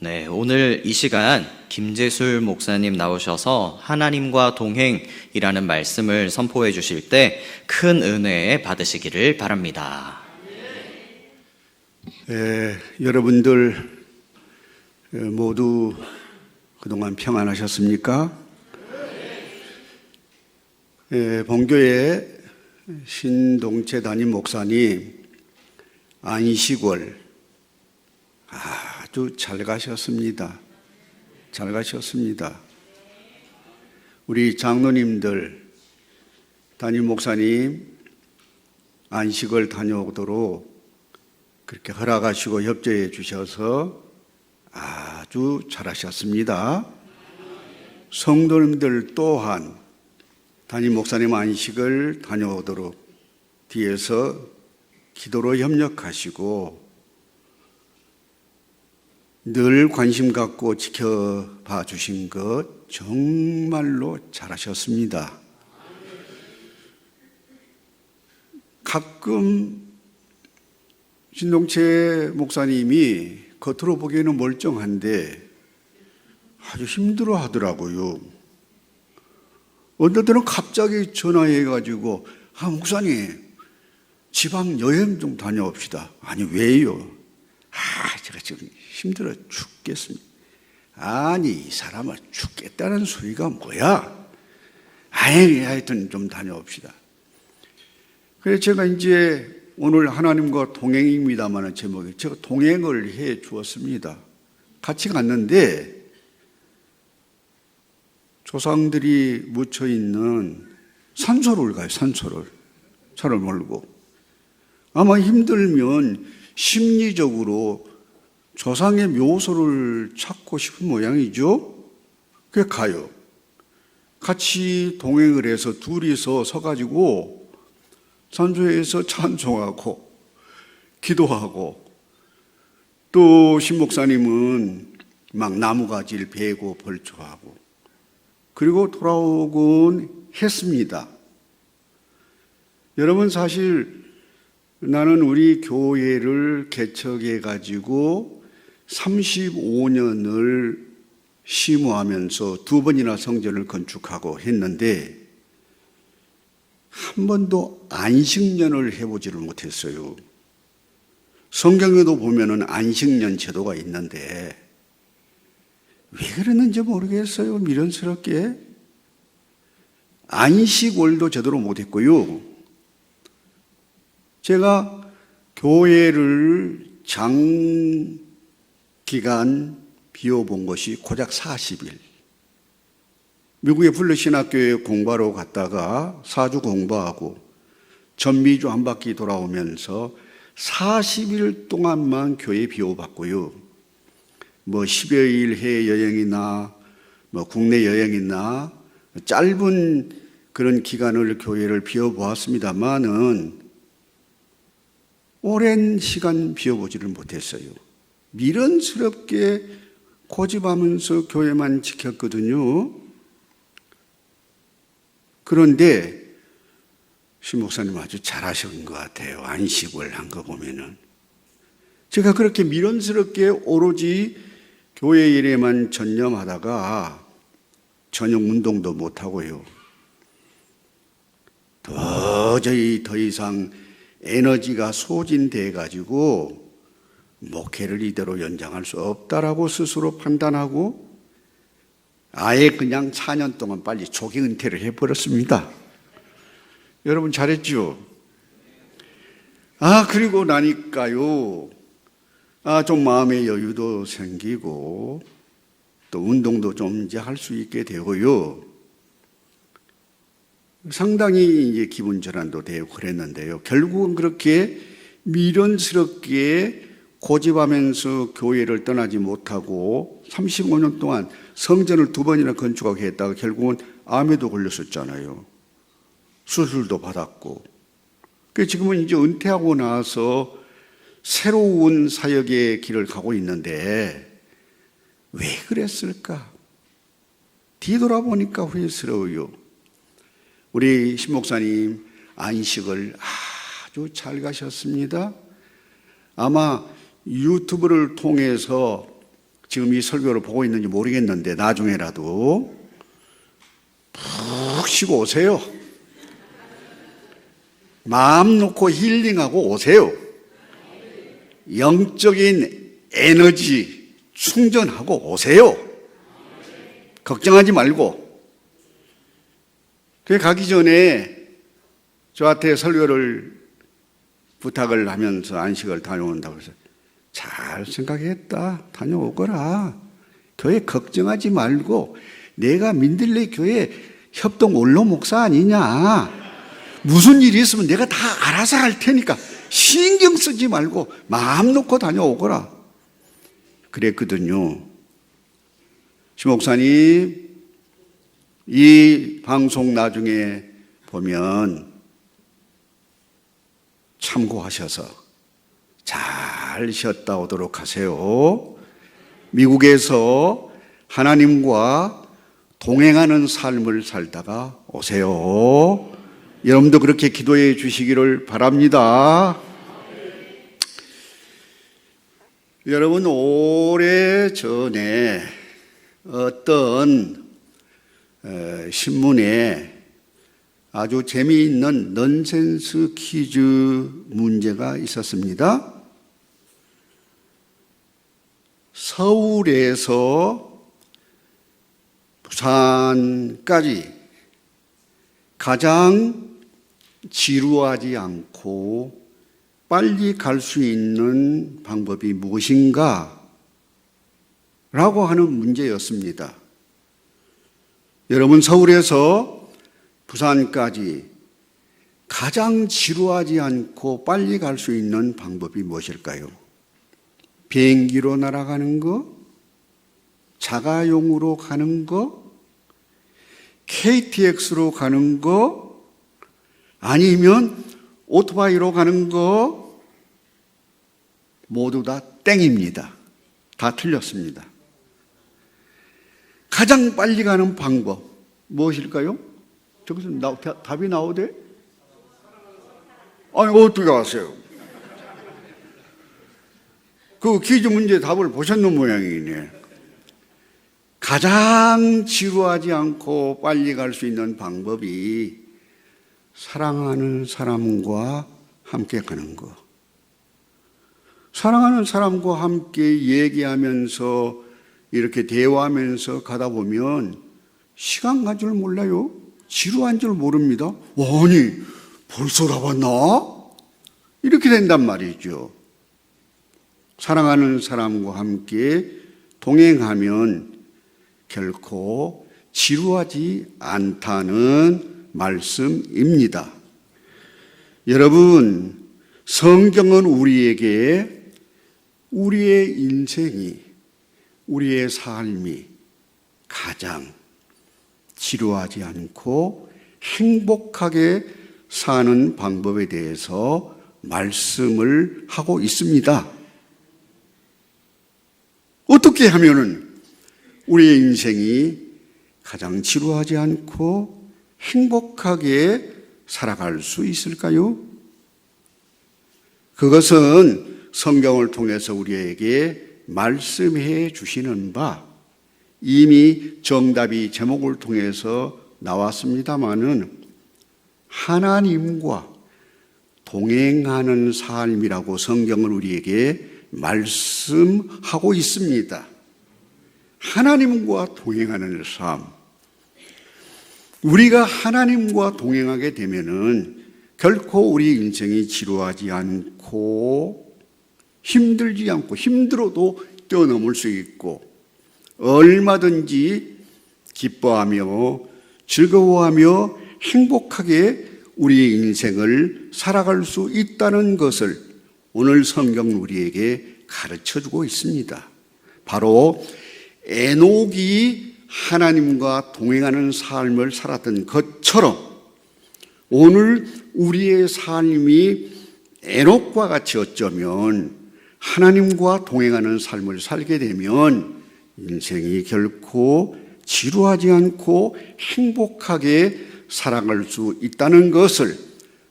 네, 오늘 이 시간 김재술 목사님 나오셔서 하나님과 동행이라는 말씀을 선포해 주실 때 큰 은혜 받으시기를 바랍니다. 여러분들 모두 그동안 평안하셨습니까? 본교회 신동채 담임 목사님 안식월 아주 잘 가셨습니다. 잘 가셨습니다. 우리 장로님들, 담임 목사님 안식을 다녀오도록 그렇게 허락하시고 협조해 주셔서 아주 잘하셨습니다. 성도님들 또한 담임 목사님 안식을 다녀오도록 뒤에서 기도로 협력하시고 늘 관심 갖고 지켜봐 주신 것 정말로 잘하셨습니다. 가끔 신동채 목사님이 겉으로 보기에는 멀쩡한데 아주 힘들어 하더라고요. 어떤 때는 갑자기 전화해가지고 목사님 지방 여행 좀 다녀옵시다. 아니 왜요? 제가 지금 힘들어 죽겠습니다. 아니 이 사람은 죽겠다는 소리가 뭐야? 하여튼 좀 다녀옵시다. 그래서 제가 이제 오늘 하나님과 동행입니다만 제목이 제가 동행을 해 주었습니다. 같이 갔는데 조상들이 묻혀 있는 산소를 가요. 산소를 차를 몰고 아마 힘들면 심리적으로 조상의 묘소를 찾고 싶은 모양이죠. 그게 가요. 같이 동행을 해서 둘이서 서가지고 산소에서 찬송하고 기도하고 또 신목사님은 막 나무가지를 베고 벌초하고 그리고 돌아오곤 했습니다. 여러분 사실 나는 우리 교회를 개척해 가지고 35년을 심호하면서 2번이나 성전을 건축하고 했는데 한 번도 안식년을 해보지를 못했어요. 성경에도 보면은 안식년 제도가 있는데 왜 그랬는지 모르겠어요. 미련스럽게 안식월도 제대로 못했고요. 제가 교회를 장기간 비워본 것이 고작 40일. 미국의 블루신학교에 공부하러 갔다가 4주 공부하고 전미주 한 바퀴 돌아오면서 40일 동안만 교회 비워봤고요. 10여일 해외여행이나 국내 여행이나 짧은 그런 기간을 교회를 비워보았습니다만은 오랜 시간 비워보지를 못했어요. 미련스럽게 고집하면서 교회만 지켰거든요. 그런데 신 목사님 아주 잘하신 것 같아요. 안식을 한 거 보면은. 제가 그렇게 미련스럽게 오로지 교회 일에만 전념하다가 저녁 운동도 못하고요. 도저히 더 이상 에너지가 소진돼 가지고 목회를 이대로 연장할 수 없다라고 스스로 판단하고 아예 그냥 4년 동안 빨리 조기 은퇴를 해버렸습니다. 여러분 잘했죠? 그리고 나니까요. 좀 마음의 여유도 생기고 또 운동도 좀 이제 할 수 있게 되고요. 상당히 이제 기분 전환도 되고 그랬는데요. 결국은 그렇게 미련스럽게 고집하면서 교회를 떠나지 못하고 35년 동안 성전을 2번이나 건축하게 했다가 결국은 암에도 걸렸었잖아요. 수술도 받았고. 지금은 이제 은퇴하고 나서 새로운 사역의 길을 가고 있는데 왜 그랬을까? 뒤돌아보니까 후회스러워요. 우리 신 목사님 안식을 아주 잘 가셨습니다. 아마 유튜브를 통해서 지금 이 설교를 보고 있는지 모르겠는데 나중에라도 푹 쉬고 오세요. 마음 놓고 힐링하고 오세요. 영적인 에너지 충전하고 오세요. 걱정하지 말고. 그 가기 전에 저한테 설교를 부탁을 하면서 안식을 다녀온다고 해서 잘 생각했다. 다녀오거라. 교회 걱정하지 말고 내가 민들레 교회 협동 원로 목사 아니냐. 무슨 일이 있으면 내가 다 알아서 할 테니까 신경 쓰지 말고 마음 놓고 다녀오거라. 그랬거든요. 시 목사님, 이 방송 나중에 보면 참고하셔서 잘 쉬었다 오도록 하세요. 미국에서 하나님과 동행하는 삶을 살다가 오세요. 여러분도 그렇게 기도해 주시기를 바랍니다. 여러분, 오래전에 어떤 신문에 아주 재미있는 넌센스 퀴즈 문제가 있었습니다. 서울에서 부산까지 가장 지루하지 않고 빨리 갈 수 있는 방법이 무엇인가? 라고 하는 문제였습니다. 여러분, 서울에서 부산까지 가장 지루하지 않고 빨리 갈 수 있는 방법이 무엇일까요? 비행기로 날아가는 거? 자가용으로 가는 거? KTX로 가는 거? 아니면 오토바이로 가는 거? 모두 다 땡입니다. 다 틀렸습니다. 가장 빨리 가는 방법 무엇일까요? 저기서 답이 나오대? 아니, 어떻게 아세요? 그 퀴즈 문제 답을 보셨는 모양이네. 가장 지루하지 않고 빨리 갈 수 있는 방법이 사랑하는 사람과 함께 가는 거. 사랑하는 사람과 함께 얘기하면서 이렇게 대화하면서 가다 보면 시간 간 줄 몰라요. 지루한 줄 모릅니다. 아니, 벌써 다 왔나? 이렇게 된단 말이죠. 사랑하는 사람과 함께 동행하면 결코 지루하지 않다는 말씀입니다. 여러분, 성경은 우리에게 우리의 인생이, 우리의 삶이 가장 지루하지 않고 행복하게 사는 방법에 대해서 말씀을 하고 있습니다. 어떻게 하면은 우리의 인생이 가장 지루하지 않고 행복하게 살아갈 수 있을까요? 그것은 성경을 통해서 우리에게 말씀해 주시는 바, 이미 정답이 제목을 통해서 나왔습니다마는 하나님과 동행하는 삶이라고 성경을 우리에게 말씀하고 있습니다. 하나님과 동행하는 삶. 우리가 하나님과 동행하게 되면은 결코 우리 인생이 지루하지 않고 힘들지 않고 힘들어도 뛰어넘을 수 있고 얼마든지 기뻐하며 즐거워하며 행복하게 우리의 인생을 살아갈 수 있다는 것을 오늘 성경은 우리에게 가르쳐주고 있습니다. 바로 에녹이 하나님과 동행하는 삶을 살았던 것처럼 오늘 우리의 삶이 에녹과 같이 어쩌면 하나님과 동행하는 삶을 살게 되면 인생이 결코 지루하지 않고 행복하게 살아갈 수 있다는 것을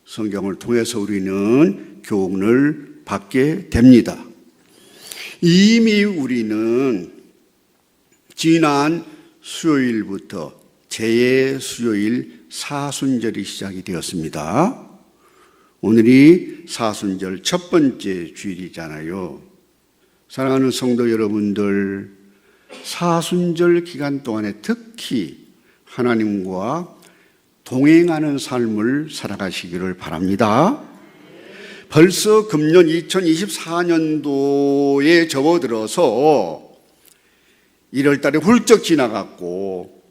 성경을 통해서 우리는 교훈을 받게 됩니다. 이미 우리는 지난 수요일부터 제2수요일 사순절이 시작이 되었습니다. 오늘이 사순절 첫 번째 주일이잖아요. 사랑하는 성도 여러분들, 사순절 기간 동안에 특히 하나님과 동행하는 삶을 살아가시기를 바랍니다. 벌써 금년 2024년도에 접어들어서 1월 달에 훌쩍 지나갔고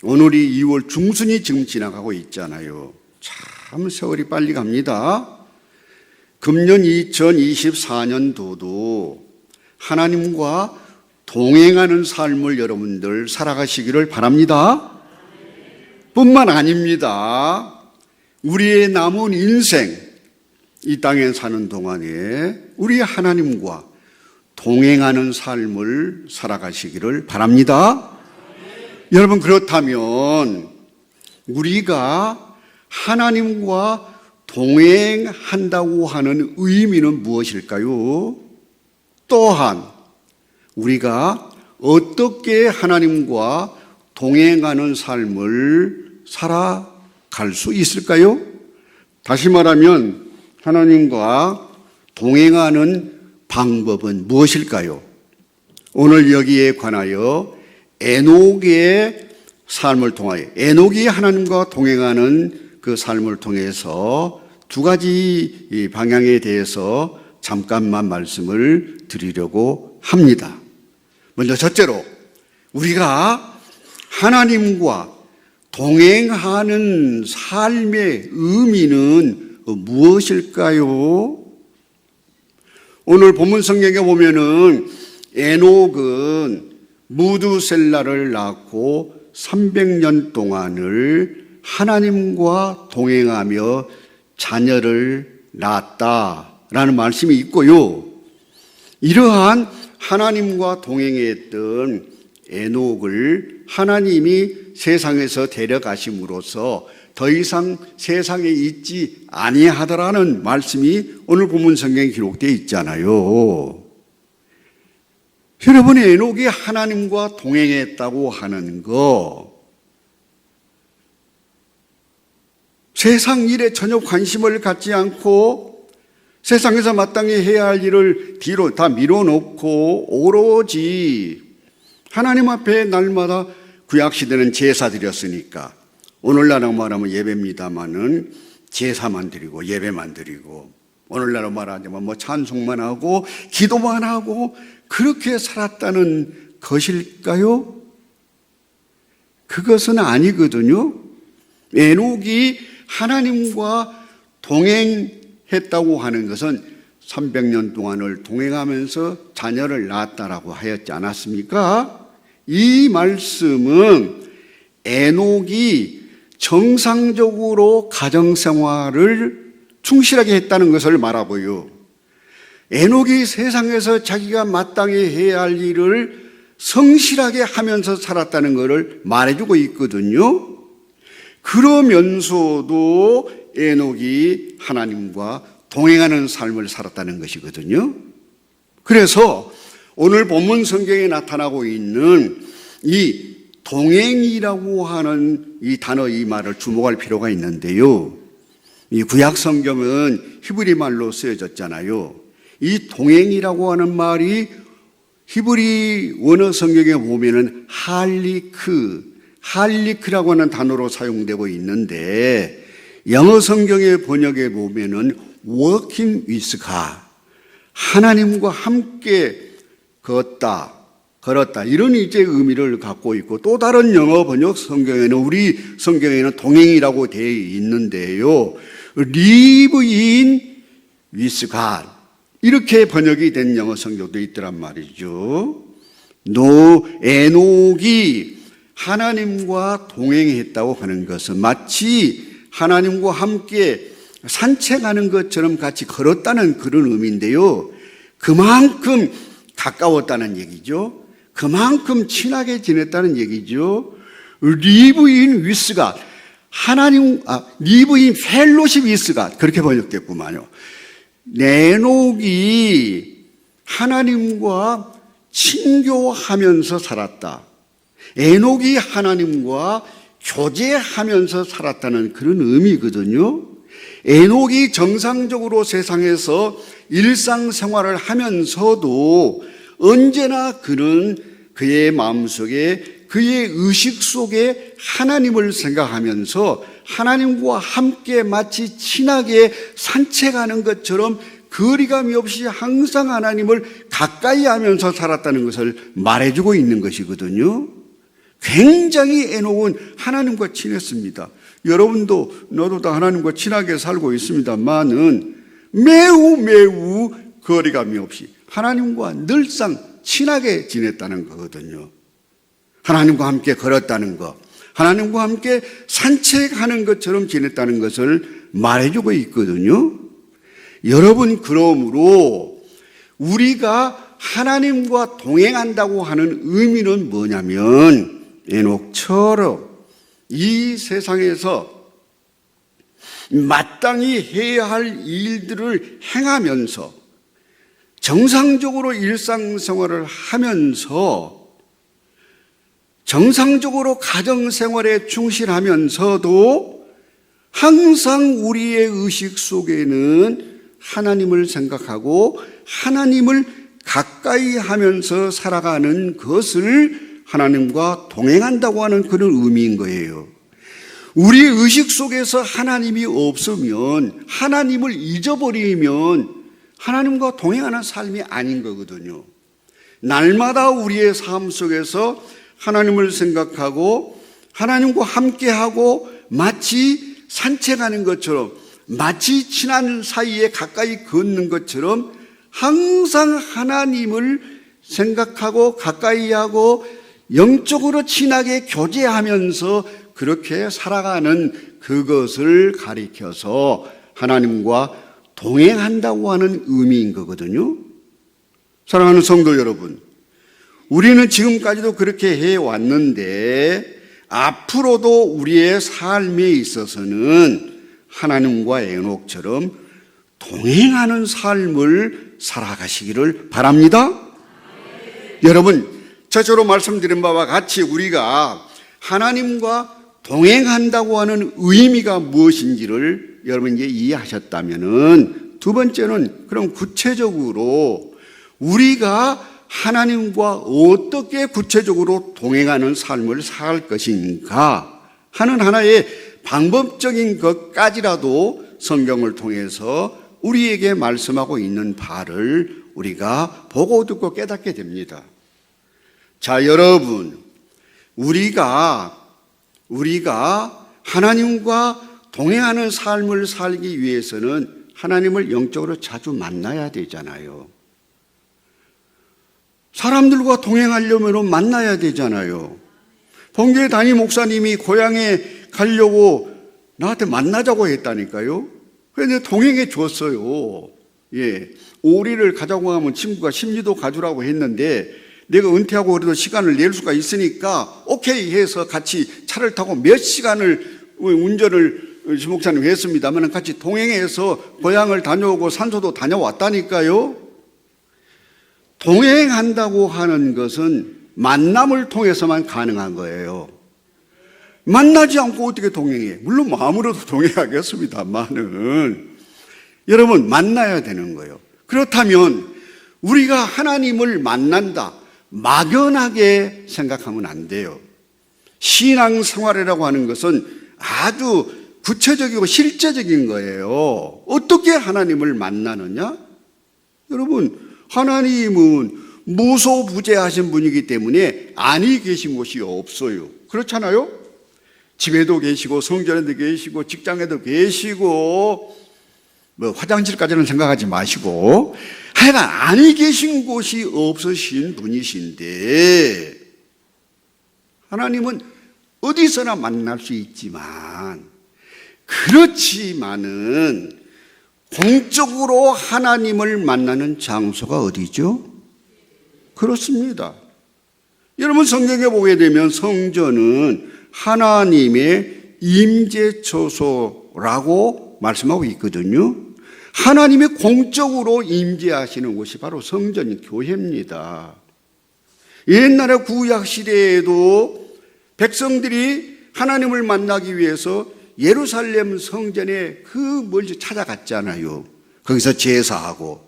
오늘이 2월 중순이 지금 지나가고 있잖아요. 참 세월이 빨리 갑니다. 금년 2024년도도 하나님과 동행하는 삶을 여러분들 살아가시기를 바랍니다. 뿐만 아닙니다. 우리의 남은 인생 이 땅에 사는 동안에 우리 하나님과 동행하는 삶을 살아가시기를 바랍니다. 여러분, 그렇다면 우리가 하나님과 동행한다고 하는 의미는 무엇일까요? 또한 우리가 어떻게 하나님과 동행하는 삶을 살아갈 수 있을까요? 다시 말하면 하나님과 동행하는 방법은 무엇일까요? 오늘 여기에 관하여 에녹의 삶을 통하여 에녹이 하나님과 동행하는 그 삶을 통해서 두 가지 방향에 대해서 잠깐만 말씀을 드리려고 합니다. 먼저 첫째로 우리가 하나님과 동행하는 삶의 의미는 무엇일까요? 오늘 본문 성경에 보면은 에녹은 무두셀라를 낳고 300년 동안을 하나님과 동행하며 자녀를 낳았다라는 말씀이 있고요. 이러한 하나님과 동행했던 에녹을 하나님이 세상에서 데려가심으로써 더 이상 세상에 있지 아니하더라는 말씀이 오늘 본문 성경에 기록되어 있잖아요. 여러분, 에녹이 하나님과 동행했다고 하는 거, 세상 일에 전혀 관심을 갖지 않고 세상에서 마땅히 해야 할 일을 뒤로 다 밀어놓고 오로지 하나님 앞에 날마다 구약시대는 제사 드렸으니까 오늘날로 말하면 예배입니다마는 제사만 드리고 예배만 드리고 오늘날로 말하자면 뭐 찬송만 하고 기도만 하고 그렇게 살았다는 것일까요? 그것은 아니거든요. 에녹이 하나님과 동행했다고 하는 것은 300년 동안을 동행하면서 자녀를 낳았다라고 하였지 않았습니까? 이 말씀은 에녹이 정상적으로 가정생활을 충실하게 했다는 것을 말하고요. 에녹이 세상에서 자기가 마땅히 해야 할 일을 성실하게 하면서 살았다는 것을 말해주고 있거든요. 그러면서도 에녹이 하나님과 동행하는 삶을 살았다는 것이거든요. 그래서 오늘 본문 성경에 나타나고 있는 이 동행이라고 하는 이 단어, 이 말을 주목할 필요가 있는데요. 이 구약 성경은 히브리 말로 쓰여졌잖아요. 이 동행이라고 하는 말이 히브리 원어 성경에 보면은 할리크라고 하는 단어로 사용되고 있는데 영어 성경의 번역에 보면은 working with God, 하나님과 함께 걸었다 이런 이제 의미를 갖고 있고, 또 다른 영어 번역 성경에는 우리 성경에는 동행이라고 되어 있는데요, live in with God 이렇게 번역이 된 영어 성경도 있더란 말이죠. 에녹이 하나님과 동행했다고 하는 것은 마치 하나님과 함께 산책하는 것처럼 같이 걸었다는 그런 의미인데요, 그만큼 가까웠다는 얘기죠. 그만큼 친하게 지냈다는 얘기죠. live in with God, live in fellowship with God 그렇게 번역됐구만요. 에녹이 하나님과 친교하면서 살았다. 에녹이 하나님과 교제하면서 살았다는 그런 의미거든요. 에녹이 정상적으로 세상에서 일상생활을 하면서도 언제나 그는 그의 마음속에, 그의 의식 속에 하나님을 생각하면서 하나님과 함께 마치 친하게 산책하는 것처럼 거리감이 없이 항상 하나님을 가까이 하면서 살았다는 것을 말해주고 있는 것이거든요. 굉장히 에녹은 하나님과 친했습니다. 여러분도 너도 다 하나님과 친하게 살고 있습니다만은 매우 거리감이 없이 하나님과 늘상 친하게 지냈다는 거거든요. 하나님과 함께 걸었다는 것, 하나님과 함께 산책하는 것처럼 지냈다는 것을 말해주고 있거든요. 여러분, 그러므로 우리가 하나님과 동행한다고 하는 의미는 뭐냐면 에녹처럼 이 세상에서 마땅히 해야 할 일들을 행하면서 정상적으로 일상생활을 하면서 정상적으로 가정생활에 충실하면서도 항상 우리의 의식 속에는 하나님을 생각하고 하나님을 가까이 하면서 살아가는 것을 하나님과 동행한다고 하는 그런 의미인 거예요. 우리 의식 속에서 하나님이 없으면, 하나님을 잊어버리면 하나님과 동행하는 삶이 아닌 거거든요. 날마다 우리의 삶 속에서 하나님을 생각하고 하나님과 함께하고 마치 산책하는 것처럼, 마치 친한 사이에 가까이 걷는 것처럼 항상 하나님을 생각하고 가까이 하고 영적으로 친하게 교제하면서 그렇게 살아가는 그것을 가리켜서 하나님과 동행한다고 하는 의미인 거거든요. 사랑하는 성도 여러분, 우리는 지금까지도 그렇게 해왔는데 앞으로도 우리의 삶에 있어서는 하나님과 에녹처럼 동행하는 삶을 살아가시기를 바랍니다. 여러분, 저처로 말씀드린 바와 같이 우리가 하나님과 동행한다고 하는 의미가 무엇인지를 여러분 이제 이해하셨다면은, 두 번째는 그럼 구체적으로 우리가 하나님과 어떻게 구체적으로 동행하는 삶을 살 것인가 하는 하나의 방법적인 것까지라도 성경을 통해서 우리에게 말씀하고 있는 바를 우리가 보고 듣고 깨닫게 됩니다. 자, 여러분, 우리가 하나님과 동행하는 삶을 살기 위해서는 하나님을 영적으로 자주 만나야 되잖아요. 사람들과 동행하려면 만나야 되잖아요. 본교회 담임 목사님이 고향에 가려고 나한테 만나자고 했다니까요. 그래서 동행해 줬어요. 예, 오리를 가자고 하면 친구가 심리도 가주라고 했는데 내가 은퇴하고 그래도 시간을 낼 수가 있으니까 오케이 해서 같이 차를 타고 몇 시간을 운전을 심 목사님 했습니다만 같이 동행해서 고향을 다녀오고 산소도 다녀왔다니까요. 동행한다고 하는 것은 만남을 통해서만 가능한 거예요. 만나지 않고 어떻게 동행해? 물론 마음으로도 동행하겠습니다만은 여러분, 만나야 되는 거예요. 그렇다면 우리가 하나님을 만난다, 막연하게 생각하면 안 돼요. 신앙생활이라고 하는 것은 아주 구체적이고 실제적인 거예요. 어떻게 하나님을 만나느냐? 여러분, 하나님은 무소부재하신 분이기 때문에 아니 계신 곳이 없어요. 그렇잖아요? 집에도 계시고 성전에도 계시고 직장에도 계시고 뭐 화장실까지는 생각하지 마시고 하여간 아니 계신 곳이 없으신 분이신데, 하나님은 어디서나 만날 수 있지만, 그렇지만은 공적으로 하나님을 만나는 장소가 어디죠? 그렇습니다. 여러분, 성경에 보게 되면 성전은 하나님의 임재처소라고 말씀하고 있거든요. 하나님이 공적으로 임재하시는 곳이 바로 성전, 교회입니다. 옛날에 구약 시대에도 백성들이 하나님을 만나기 위해서 예루살렘 성전에 멀리 찾아갔잖아요. 거기서 제사하고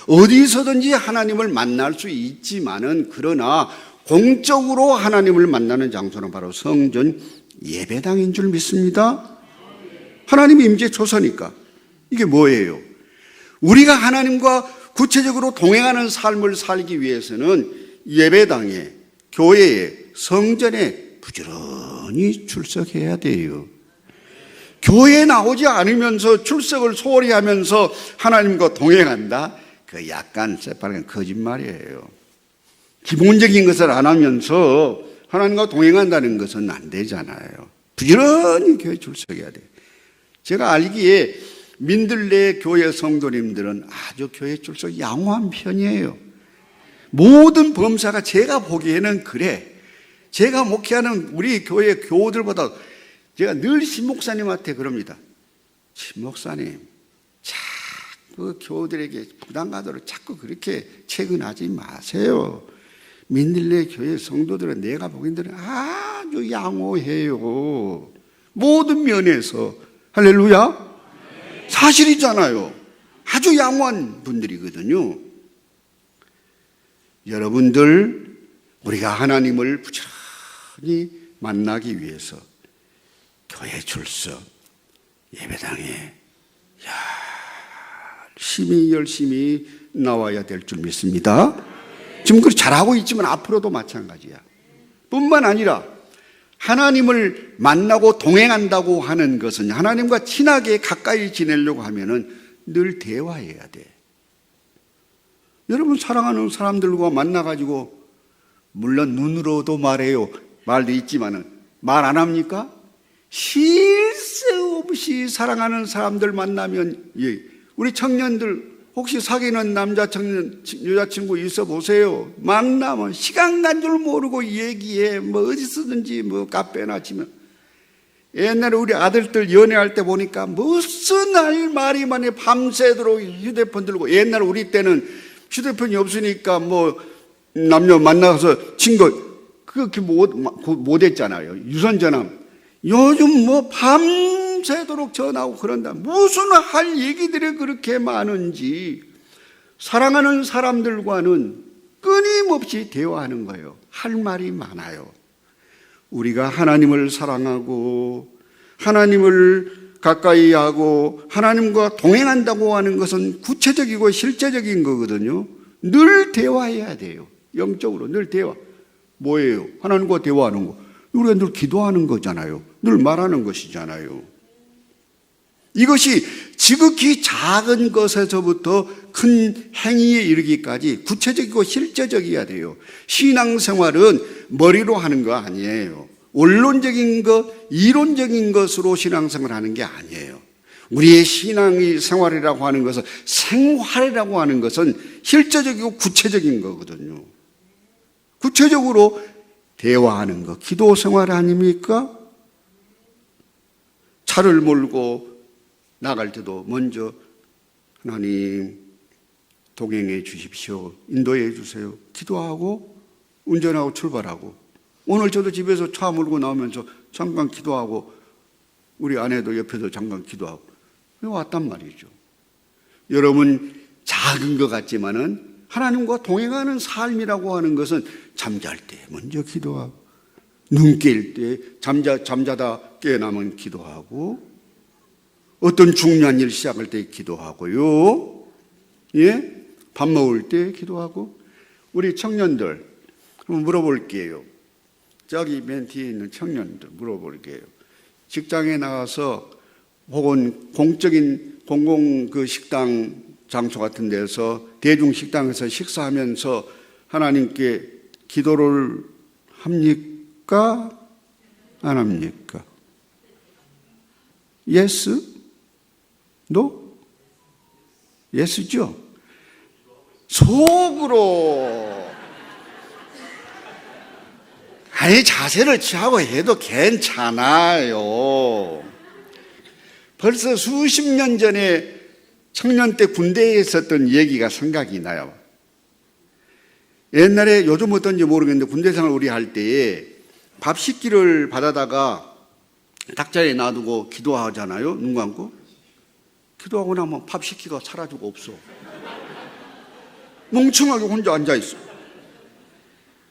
어디서든지 하나님을 만날 수 있지만은 그러나 공적으로 하나님을 만나는 장소는 바로 성전 예배당인 줄 믿습니다. 하나님이 임재초소니까. 이게 뭐예요? 우리가 하나님과 구체적으로 동행하는 삶을 살기 위해서는 예배당에, 교회에, 성전에 부지런히 출석해야 돼요. 교회에 나오지 않으면서 출석을 소홀히 하면서 하나님과 동행한다? 그 약간 새빨간 거짓말이에요. 기본적인 것을 안 하면서 하나님과 동행한다는 것은 안 되잖아요. 부지런히 교회 출석해야 돼요. 제가 알기에 민들레 교회 성도님들은 아주 교회 출석 양호한 편이에요. 모든 범사가 제가 보기에는 그래. 제가 목회하는 우리 교회 교우들보다 제가 늘 신목사님한테 그럽니다. 신목사님, 자꾸 교우들에게 부담 가도록 자꾸 그렇게 채근하지 마세요. 민들레 교회 성도들은 내가 보기에는 아주 양호해요. 모든 면에서. 할렐루야. 사실이잖아요. 아주 양호한 분들이거든요. 여러분들, 우리가 하나님을 부지런히 만나기 위해서 교회 출석, 예배당에 열심히 나와야 될 줄 믿습니다. 지금 그렇게 잘하고 있지만 앞으로도 마찬가지야. 뿐만 아니라 하나님을 만나고 동행한다고 하는 것은 하나님과 친하게 가까이 지내려고 하면은 늘 대화해야 돼. 여러분 사랑하는 사람들과 만나가지고 물론 눈으로도 말해요. 말도 있지만은 말 안 합니까? 쉴 새 없이 사랑하는 사람들 만나면 우리 청년들 혹시 사귀는 남자 청년 여자친구 있어 보세요. 만나면 시간 간 줄 모르고 얘기해. 뭐 어디서든지 뭐 카페나 치면 옛날에 우리 아들들 연애할 때 보니까 무슨 할 말이 많이 밤새도록 휴대폰 들고 옛날 우리 때는 휴대폰이 없으니까 뭐 남녀 만나서 친구 그렇게 못 했잖아요. 유선전화. 요즘 뭐 밤새도록 전화하고 그런다. 무슨 할 얘기들이 그렇게 많은지 사랑하는 사람들과는 끊임없이 대화하는 거예요. 할 말이 많아요. 우리가 하나님을 사랑하고 하나님을 가까이 하고 하나님과 동행한다고 하는 것은 구체적이고 실제적인 거거든요. 늘 대화해야 돼요. 영적으로 늘 대화. 뭐예요? 하나님과 대화하는 거. 우리가 늘 기도하는 거잖아요. 늘 말하는 것이잖아요. 이것이 지극히 작은 것에서부터 큰 행위에 이르기까지 구체적이고 실제적이어야 돼요. 신앙생활은 머리로 하는 거 아니에요. 원론적인 것, 이론적인 것으로 신앙생활을 하는 게 아니에요. 우리의 신앙의 생활이라고 하는 것은 생활이라고 하는 것은 실제적이고 구체적인 거거든요. 구체적으로 대화하는 것, 기도 생활 아닙니까? 차를 몰고 나갈 때도 먼저 하나님 동행해 주십시오. 인도해 주세요. 기도하고 운전하고 출발하고 오늘 저도 집에서 차 몰고 나오면서 잠깐 기도하고 우리 아내도 옆에서 잠깐 기도하고 왔단 말이죠. 여러분 작은 것 같지만은 하나님과 동행하는 삶이라고 하는 것은 잠잘 때 먼저 기도하고 눈 깰 때 잠자다 깨어나면 기도하고 어떤 중요한 일 시작할 때 기도하고요. 예? 밥 먹을 때 기도하고 우리 청년들 한번 물어볼게요. 저기 맨 뒤에 있는 청년들 물어볼게요. 직장에 나가서 혹은 공적인 공공 그 식당 장소 같은 데서 대중 식당에서 식사하면서 하나님께 기도를 합니까? 안 합니까? Yes? No? Yes죠? 속으로 아니 자세를 취하고 해도 괜찮아요. 벌써 수십 년 전에 청년 때 군대에 있었던 얘기가 생각이 나요. 옛날에 요즘 어떤지 모르겠는데 군대 생활 우리 할 때에 밥 식기를 받아다가 탁자에 놔두고 기도하잖아요. 눈 감고. 기도하고 나면 밥 식기가 사라지고 없어. 멍청하게 혼자 앉아있어.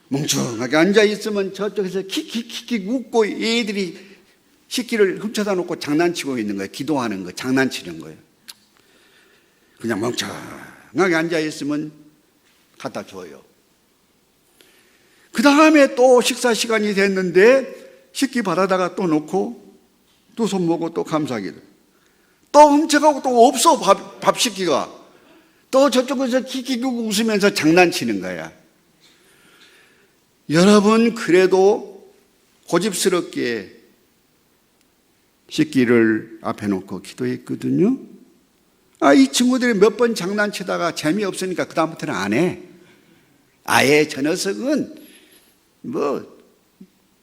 멍청하게 앉아있으면 저쪽에서 킥킥킥킥 웃고 애들이 식기를 훔쳐다 놓고 장난치고 있는 거예요. 기도하는 거, 장난치는 거예요. 그냥 멍청하게 앉아있으면 갖다 줘요. 그 다음에 또 식사 시간이 됐는데 식기 받아다가 또 놓고 또 손보고 또 감사기도. 또 훔쳐가고 또 없어 밥 식기가. 또 저쪽에서 킥킥 웃으면서 장난치는 거야. 여러분 그래도 고집스럽게 식기를 앞에 놓고 기도했거든요. 이 친구들이 몇 번 장난치다가 재미없으니까 그 다음부터는 안 해. 아예 저 녀석은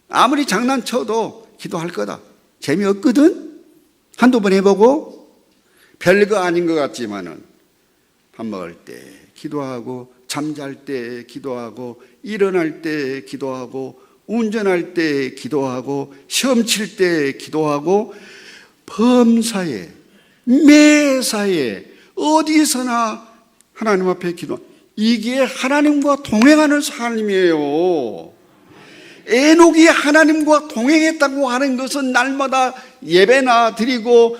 아무리 장난쳐도 기도할 거다. 재미없거든. 한두 번 해보고 별거 아닌 것 같지만은 밥 먹을 때 기도하고 잠잘 때 기도하고 일어날 때 기도하고 운전할 때 기도하고 시험 칠 때 기도하고 범사에 매사에 어디서나 하나님 앞에 기도. 이게 하나님과 동행하는 삶이에요. 에녹이 하나님과 동행했다고 하는 것은 날마다 예배나 드리고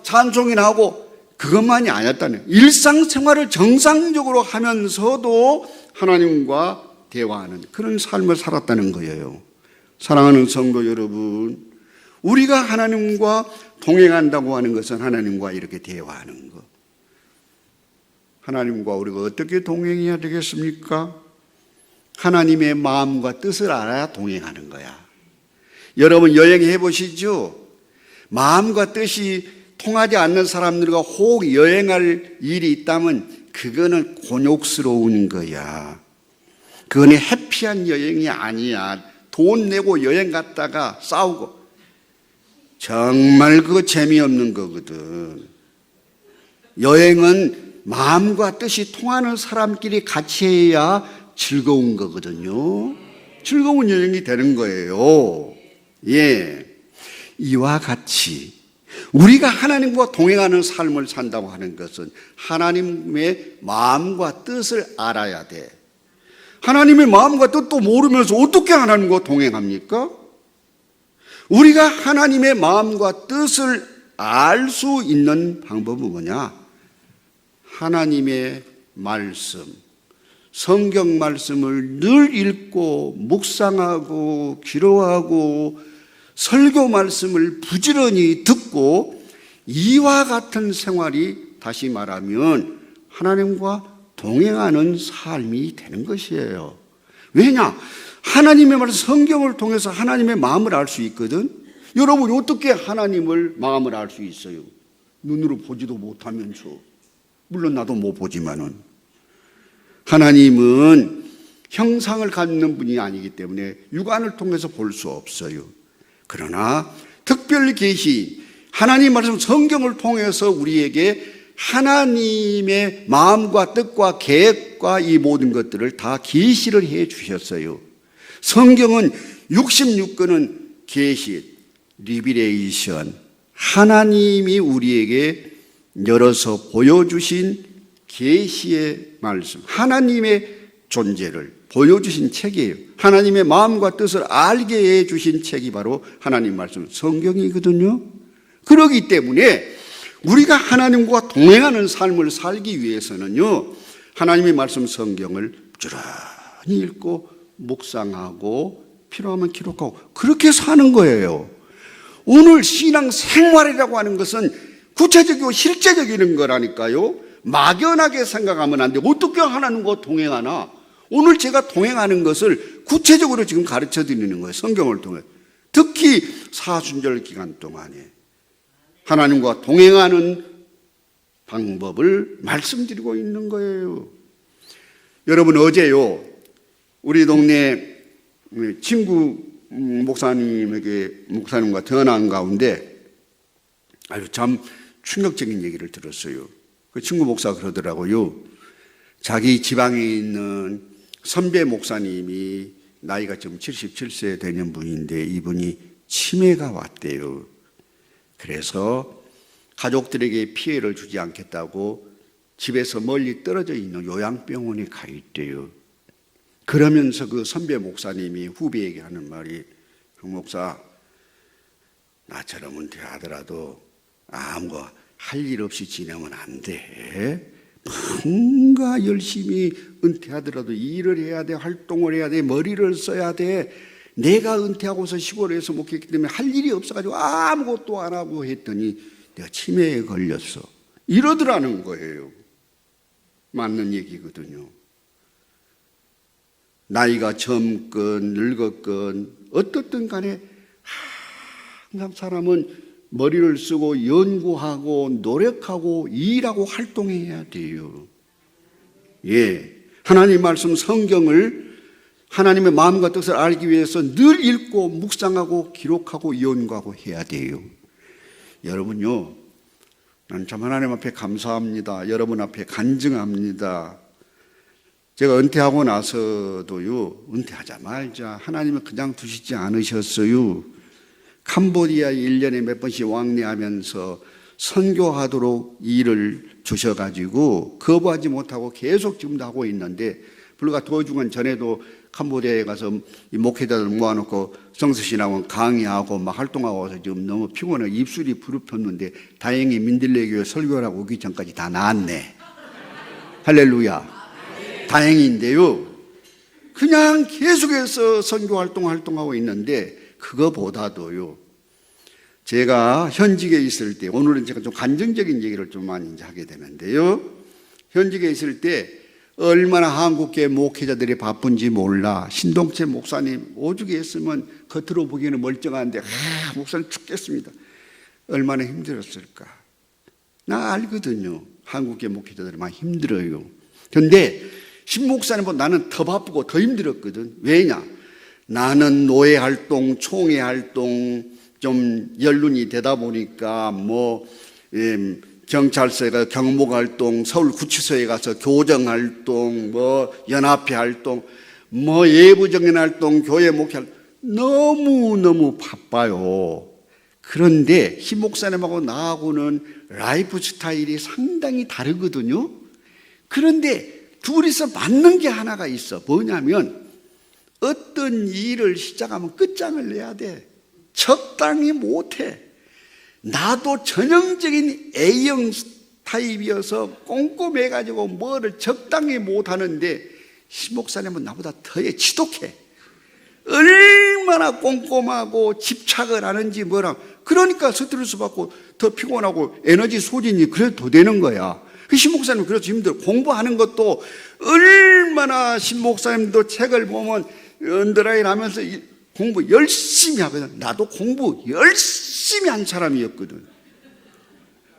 찬송이나 하고 그것만이 아니었다는, 일상생활을 정상적으로 하면서도 하나님과 대화하는 그런 삶을 살았다는 거예요. 사랑하는 성도 여러분, 우리가 하나님과 동행한다고 하는 것은 하나님과 이렇게 대화하는 것. 하나님과 우리가 어떻게 동행해야 되겠습니까? 하나님의 마음과 뜻을 알아야 동행하는 거야. 여러분 여행해 보시죠. 마음과 뜻이 통하지 않는 사람들과 혹 여행할 일이 있다면 그거는 곤욕스러운 거야. 그거는 해피한 여행이 아니야. 돈 내고 여행 갔다가 싸우고 정말 그거 재미없는 거거든. 여행은 마음과 뜻이 통하는 사람끼리 같이 해야 즐거운 거거든요. 즐거운 여행이 되는 거예요. 예. 이와 같이 우리가 하나님과 동행하는 삶을 산다고 하는 것은 하나님의 마음과 뜻을 알아야 돼. 하나님의 마음과 뜻도 모르면서 어떻게 하나님과 동행합니까? 우리가 하나님의 마음과 뜻을 알 수 있는 방법은 뭐냐? 하나님의 말씀, 성경 말씀을 늘 읽고 묵상하고 기도하고 설교 말씀을 부지런히 듣고 이와 같은 생활이 다시 말하면 하나님과 동행하는 삶이 되는 것이에요. 왜냐? 하나님의 말씀, 성경을 통해서 하나님의 마음을 알 수 있거든. 여러분이 어떻게 하나님을 마음을 알 수 있어요? 눈으로 보지도 못하면서. 물론 나도 못 보지만은. 하나님은 형상을 갖는 분이 아니기 때문에 육안을 통해서 볼 수 없어요. 그러나 특별 계시, 하나님 말씀 성경을 통해서 우리에게 하나님의 마음과 뜻과 계획과 이 모든 것들을 다 계시를 해 주셨어요. 성경은 66권은 계시, 리비레이션, 하나님이 우리에게 열어서 보여주신 계시의 말씀, 하나님의 존재를 보여주신 책이에요. 하나님의 마음과 뜻을 알게 해주신 책이 바로 하나님 말씀 성경이거든요. 그렇기 때문에 우리가 하나님과 동행하는 삶을 살기 위해서는요, 하나님의 말씀 성경을 부지런히 읽고 묵상하고 필요하면 기록하고 그렇게 사는 거예요. 오늘 신앙 생활이라고 하는 것은 구체적이고 실제적인 거라니까요. 막연하게 생각하면 안 돼. 어떻게 하나님과 동행하나? 오늘 제가 동행하는 것을 구체적으로 지금 가르쳐 드리는 거예요. 성경을 통해. 특히 사순절 기간 동안에 하나님과 동행하는 방법을 말씀드리고 있는 거예요. 여러분, 어제요, 우리 동네 친구 목사님과 전화한 가운데 아주 참 충격적인 얘기를 들었어요. 그 친구 목사가 그러더라고요. 자기 지방에 있는 선배 목사님이 나이가 지금 77세 되는 분인데 이분이 치매가 왔대요. 그래서 가족들에게 피해를 주지 않겠다고 집에서 멀리 떨어져 있는 요양병원에 가 있대요. 그러면서 그 선배 목사님이 후배에게 하는 말이, 그 목사, 나처럼 은퇴하더라도 아무 할 일 없이 지내면 안 돼. 뭔가 열심히 은퇴하더라도 일을 해야 돼, 활동을 해야 돼, 머리를 써야 돼. 내가 은퇴하고서 시골에서 목회했기 때문에 할 일이 없어가지고 아무것도 안 하고 했더니 내가 치매에 걸렸어. 이러더라는 거예요. 맞는 얘기거든요. 나이가 젊건 늙었건 어떻든 간에 항상 사람은 머리를 쓰고 연구하고 노력하고 일하고 활동해야 돼요. 예, 하나님 말씀 성경을 하나님의 마음과 뜻을 알기 위해서 늘 읽고 묵상하고 기록하고 연구하고 해야 돼요. 여러분요, 난 참 하나님 앞에 감사합니다. 여러분 앞에 간증합니다. 제가 은퇴하고 나서도요, 은퇴하자마자 하나님은 그냥 두시지 않으셨어요. 캄보디아에 1년에 몇 번씩 왕래하면서 선교하도록 일을 주셔가지고 거부하지 못하고 계속 지금도 하고 있는데, 불과 도중은 전에도 캄보디아에 가서 목회자들 모아놓고 성서신학원 강의하고 막 활동하고 와서 지금 너무 피곤해 입술이 부르폈는데 다행히 민들레교회 설교를 하고 오기 전까지 다 나았네. 할렐루야. 다행인데요, 그냥 계속해서 선교 활동하고 있는데, 그거보다도요, 제가 현직에 있을 때, 오늘은 제가 좀 간증적인 얘기를 좀 많이 하게 되는데요, 현직에 있을 때 얼마나 한국계 목회자들이 바쁜지 몰라. 신동채 목사님 오죽에 했으면 겉으로 보기에는 멀쩡한데 목사님 죽겠습니다. 얼마나 힘들었을까. 나 알거든요. 한국계 목회자들이 많이 힘들어요. 그런데 신 목사님보다 나는 더 바쁘고 더 힘들었거든. 왜냐? 나는 노예 활동, 총회 활동 좀 연륜이 되다 보니까 경찰서에 가서 경목 활동, 서울구치소에 가서 교정 활동, 연합회 활동, 예부정연 활동, 교회 목회 활동 너무너무 바빠요. 그런데 신 목사님하고 나하고는 라이프 스타일이 상당히 다르거든요. 그런데 둘이서 맞는 게 하나가 있어. 뭐냐면 어떤 일을 시작하면 끝장을 내야 돼. 적당히 못해. 나도 전형적인 A형 타입이어서 꼼꼼해가지고 뭐를 적당히 못하는데 신 목사님은 나보다 더해 지독해. 얼마나 꼼꼼하고 집착을 하는지 뭐라. 그러니까 스트레스 받고 더 피곤하고 에너지 소진이 그래도 더 되는 거야. 신 목사님 그래서 힘들어. 공부하는 것도 얼마나 신 목사님도 책을 보면 언더라인 하면서 공부 열심히 하거든. 나도 공부 열심히 한 사람이었거든.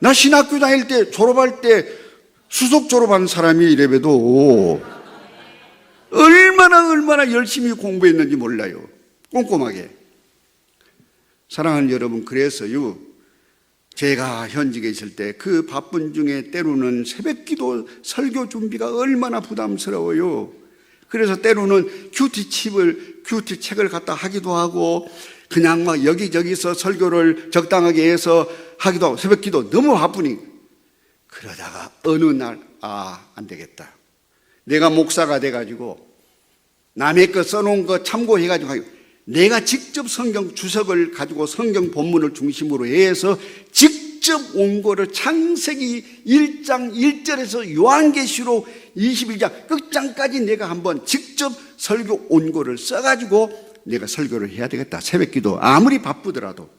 나 신학교 다닐 때 졸업할 때 수석 졸업한 사람이 이래봬도 얼마나 열심히 공부했는지 몰라요. 꼼꼼하게. 사랑하는 여러분, 그래서요, 제가 현직에 있을 때 그 바쁜 중에 때로는 새벽기도 설교 준비가 얼마나 부담스러워요. 그래서 때로는 큐티책을 갖다 하기도 하고 그냥 막 여기저기서 설교를 적당하게 해서 하기도 하고 새벽기도 너무 바쁘니 그러다가 어느 날 안 되겠다. 내가 목사가 돼가지고 남의 거 써놓은 거 참고해가지고 내가 직접 성경 주석을 가지고 성경 본문을 중심으로 해서 직접 원고를 창세기 1장 1절에서 요한계시록 21장 끝장까지 내가 한번 직접 설교 원고를 써가지고 내가 설교를 해야 되겠다. 새벽기도 아무리 바쁘더라도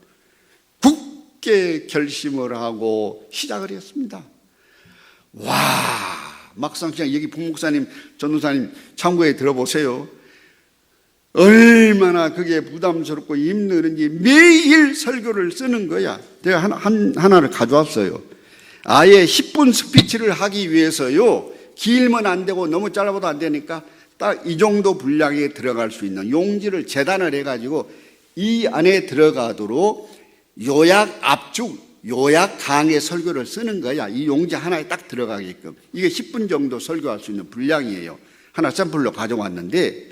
굳게 결심을 하고 시작을 했습니다. 와, 막상 그냥 여기 부목사님, 전도사님 참고에 들어보세요. 얼마나 그게 부담스럽고 힘드는지 매일 설교를 쓰는 거야. 제가 하나를 가져왔어요. 아예 10분 스피치를 하기 위해서요, 길면 안 되고 너무 짧아도 안 되니까 딱 이 정도 분량에 들어갈 수 있는 용지를 재단을 해가지고 이 안에 들어가도록 요약 압축, 요약 강의 설교를 쓰는 거야. 이 용지 하나에 딱 들어가게끔. 이게 10분 정도 설교할 수 있는 분량이에요. 하나 샘플로 가져왔는데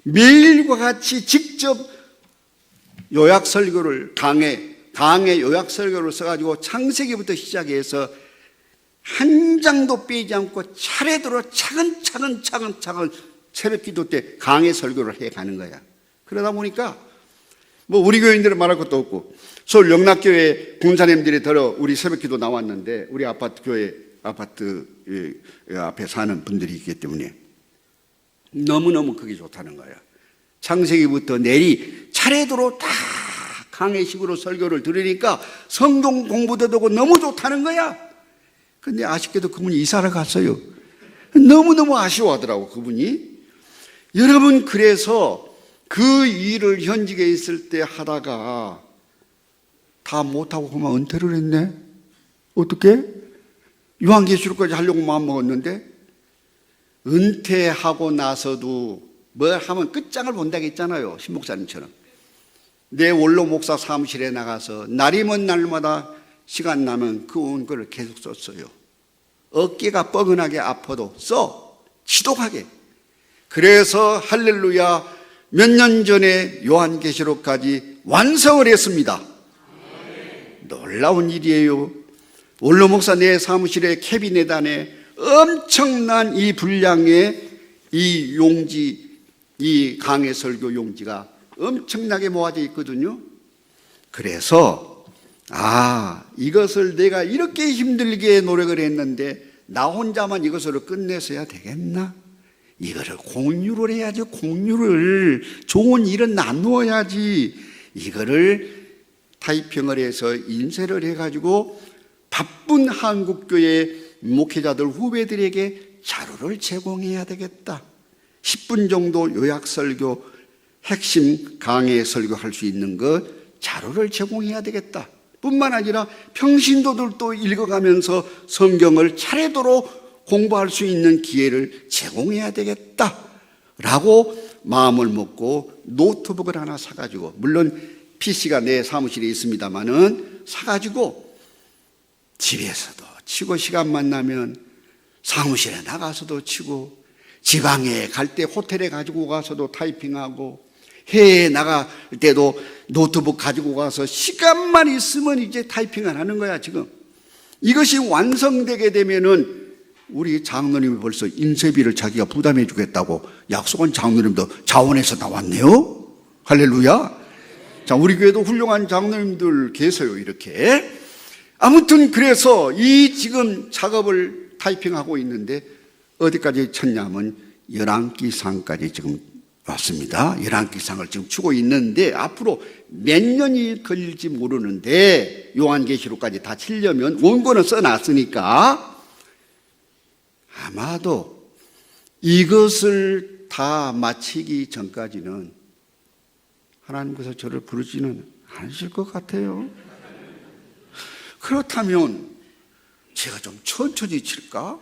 매일과 같이 직접 요약 설교를 강의 요약 설교를 써가지고 창세기부터 시작해서 한 장도 빼지 않고 차례대로 차근차근 새벽 기도 때 강의 설교를 해가는 거야. 그러다 보니까 뭐 우리 교인들은 말할 것도 없고, 서울 영락교회 군사님들이 들어 우리 새벽 기도 나왔는데, 우리 아파트 앞에 사는 분들이 있기 때문에 너무너무 그게 좋다는 거야. 창세기부터 내리 차례대로 다 강의식으로 설교를 들으니까 성경 공부도 되고 너무 좋다는 거야. 근데 아쉽게도 그분이 이사를 갔어요. 너무너무 아쉬워하더라고, 그분이. 여러분, 그래서 그 일을 현직에 있을 때 하다가 다 못하고 그만 은퇴를 했네. 어떻게? 요한계시록까지 하려고 마음먹었는데, 은퇴하고 나서도 뭘 하면 끝장을 본다고 했잖아요, 신목사님처럼. 내 원로 목사 사무실에 나가서 날이면 날마다 시간 나면 그 원고를 계속 썼어요. 어깨가 뻐근하게 아파도 지독하게. 그래서 할렐루야, 몇 년 전에 요한계시록까지 완성을 했습니다. 놀라운 일이에요. 원로 목사 내 사무실에 캐비넷 안에 엄청난 이 분량의 이 용지, 이 강해 설교 용지가 엄청나게 모아져 있거든요. 그래서 이것을 내가 이렇게 힘들게 노력을 했는데 나 혼자만 이것으로 끝내서야 되겠나? 이거를 공유를 해야지. 공유를, 좋은 일은 나누어야지. 이거를 타이핑을 해서 인쇄를 해가지고 바쁜 한국교회 목회자들 후배들에게 자료를 제공해야 되겠다. 10분 정도 요약 설교, 핵심 강해 설교할 수 있는 것 자료를 제공해야 되겠다. 뿐만 아니라 평신도들도 읽어가면서 성경을 차례대로 공부할 수 있는 기회를 제공해야 되겠다 라고 마음을 먹고 노트북을 하나 사가지고, 물론 PC가 내 사무실에 있습니다마는 사가지고 집에서도 치고, 시간만 나면 사무실에 나가서도 치고, 지방에 갈 때 호텔에 가지고 가서도 타이핑하고, 해외에 나갈 때도 노트북 가지고 가서 시간만 있으면 이제 타이핑을 하는 거야, 지금. 이것이 완성되게 되면은 우리 장로님이 벌써 인쇄비를 자기가 부담해 주겠다고 약속한 장로님도 자원해서 나왔네요. 할렐루야. 자, 우리 교회도 훌륭한 장로님들 계세요, 이렇게. 아무튼 그래서 이 지금 작업을 타이핑하고 있는데 어디까지 쳤냐면 11기상까지 지금 왔습니다. 11기상을 지금 추고 있는데 앞으로 몇 년이 걸릴지 모르는데, 요한계시록까지 다 치려면 원고는 써놨으니까 아마도 이것을 다 마치기 전까지는 하나님께서 저를 부르지는 않으실 것 같아요. 그렇다면 제가 좀 천천히 칠까?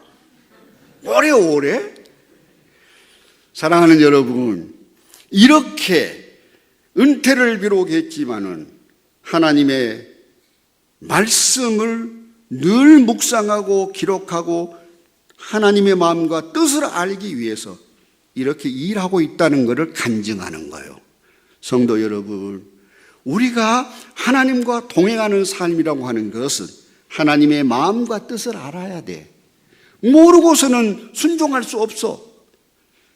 오래오래? 사랑하는 여러분, 이렇게 은퇴를 비록 했지만은 하나님의 말씀을 늘 묵상하고 기록하고 하나님의 마음과 뜻을 알기 위해서 이렇게 일하고 있다는 것을 간증하는 거예요. 성도 여러분, 우리가 하나님과 동행하는 삶이라고 하는 것은 하나님의 마음과 뜻을 알아야 돼. 모르고서는 순종할 수 없어.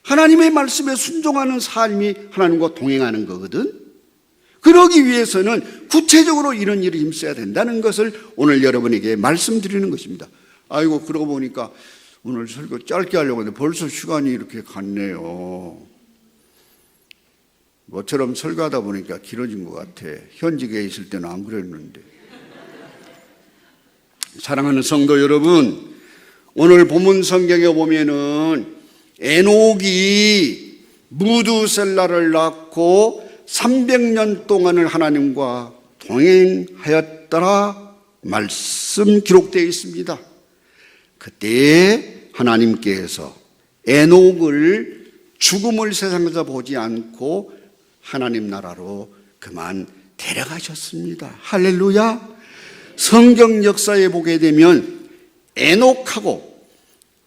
하나님의 말씀에 순종하는 삶이 하나님과 동행하는 거거든. 그러기 위해서는 구체적으로 이런 일을 힘써야 된다는 것을 오늘 여러분에게 말씀드리는 것입니다. 아이고, 그러고 보니까 오늘 설교 짧게 하려고 했는데 벌써 시간이 이렇게 갔네요. 뭐처럼 설교하다 보니까 길어진 것 같아. 현직에 있을 때는 안 그랬는데. 사랑하는 성도 여러분, 오늘 본문 성경에 보면은 에녹이 무두셀라를 낳고 300년 동안을 하나님과 동행하였더라 말씀 기록되어 있습니다. 그때 하나님께서 에녹을 죽음을 세상에서 보지 않고 하나님 나라로 그만 데려가셨습니다. 할렐루야. 성경 역사에 보게 되면 에녹하고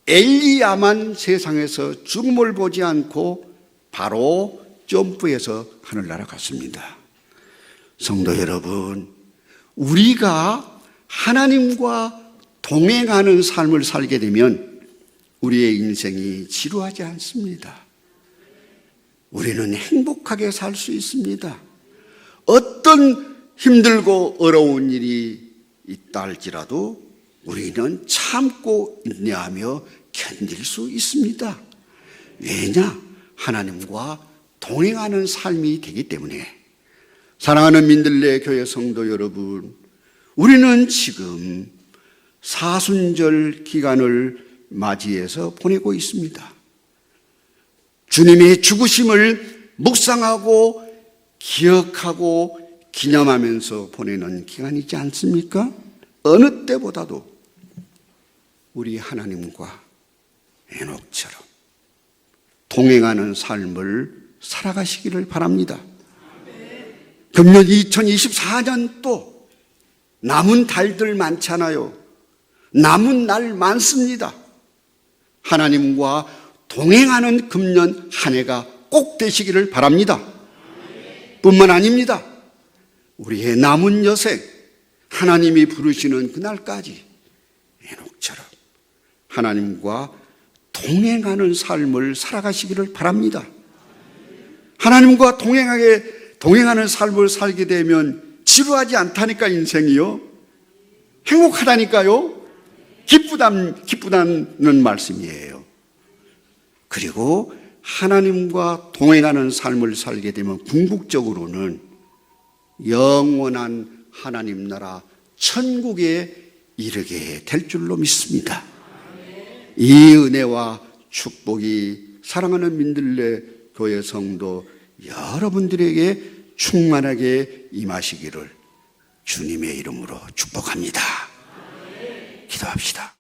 엘리야만 세상에서 죽음을 보지 않고 바로 점프해서 하늘나라 갔습니다. 성도 여러분, 우리가 하나님과 동행하는 삶을 살게 되면 우리의 인생이 지루하지 않습니다. 우리는 행복하게 살 수 있습니다. 어떤 힘들고 어려운 일이 있다 할지라도 우리는 참고 인내하며 견딜 수 있습니다. 왜냐? 하나님과 동행하는 삶이 되기 때문에. 사랑하는 민들레 교회 성도 여러분, 우리는 지금 사순절 기간을 맞이해서 보내고 있습니다. 주님의 죽으심을 묵상하고 기억하고 기념하면서 보내는 기간이지 않습니까? 어느 때보다도 우리 하나님과 에녹처럼 동행하는 삶을 살아가시기를 바랍니다. 금년 2024년도 남은 달들 많잖아요. 남은 날 많습니다. 하나님과 동행하는 금년 한 해가 꼭 되시기를 바랍니다. 뿐만 아닙니다. 우리의 남은 여생, 하나님이 부르시는 그날까지 에녹처럼 하나님과 동행하는 삶을 살아가시기를 바랍니다. 하나님과 동행하는 삶을 살게 되면 지루하지 않다니까, 인생이요. 행복하다니까요. 기쁘다는 말씀이에요. 그리고 하나님과 동행하는 삶을 살게 되면 궁극적으로는 영원한 하나님 나라 천국에 이르게 될 줄로 믿습니다. 이 은혜와 축복이 사랑하는 민들레 교회 성도 여러분들에게 충만하게 임하시기를 주님의 이름으로 축복합니다. 기도합시다.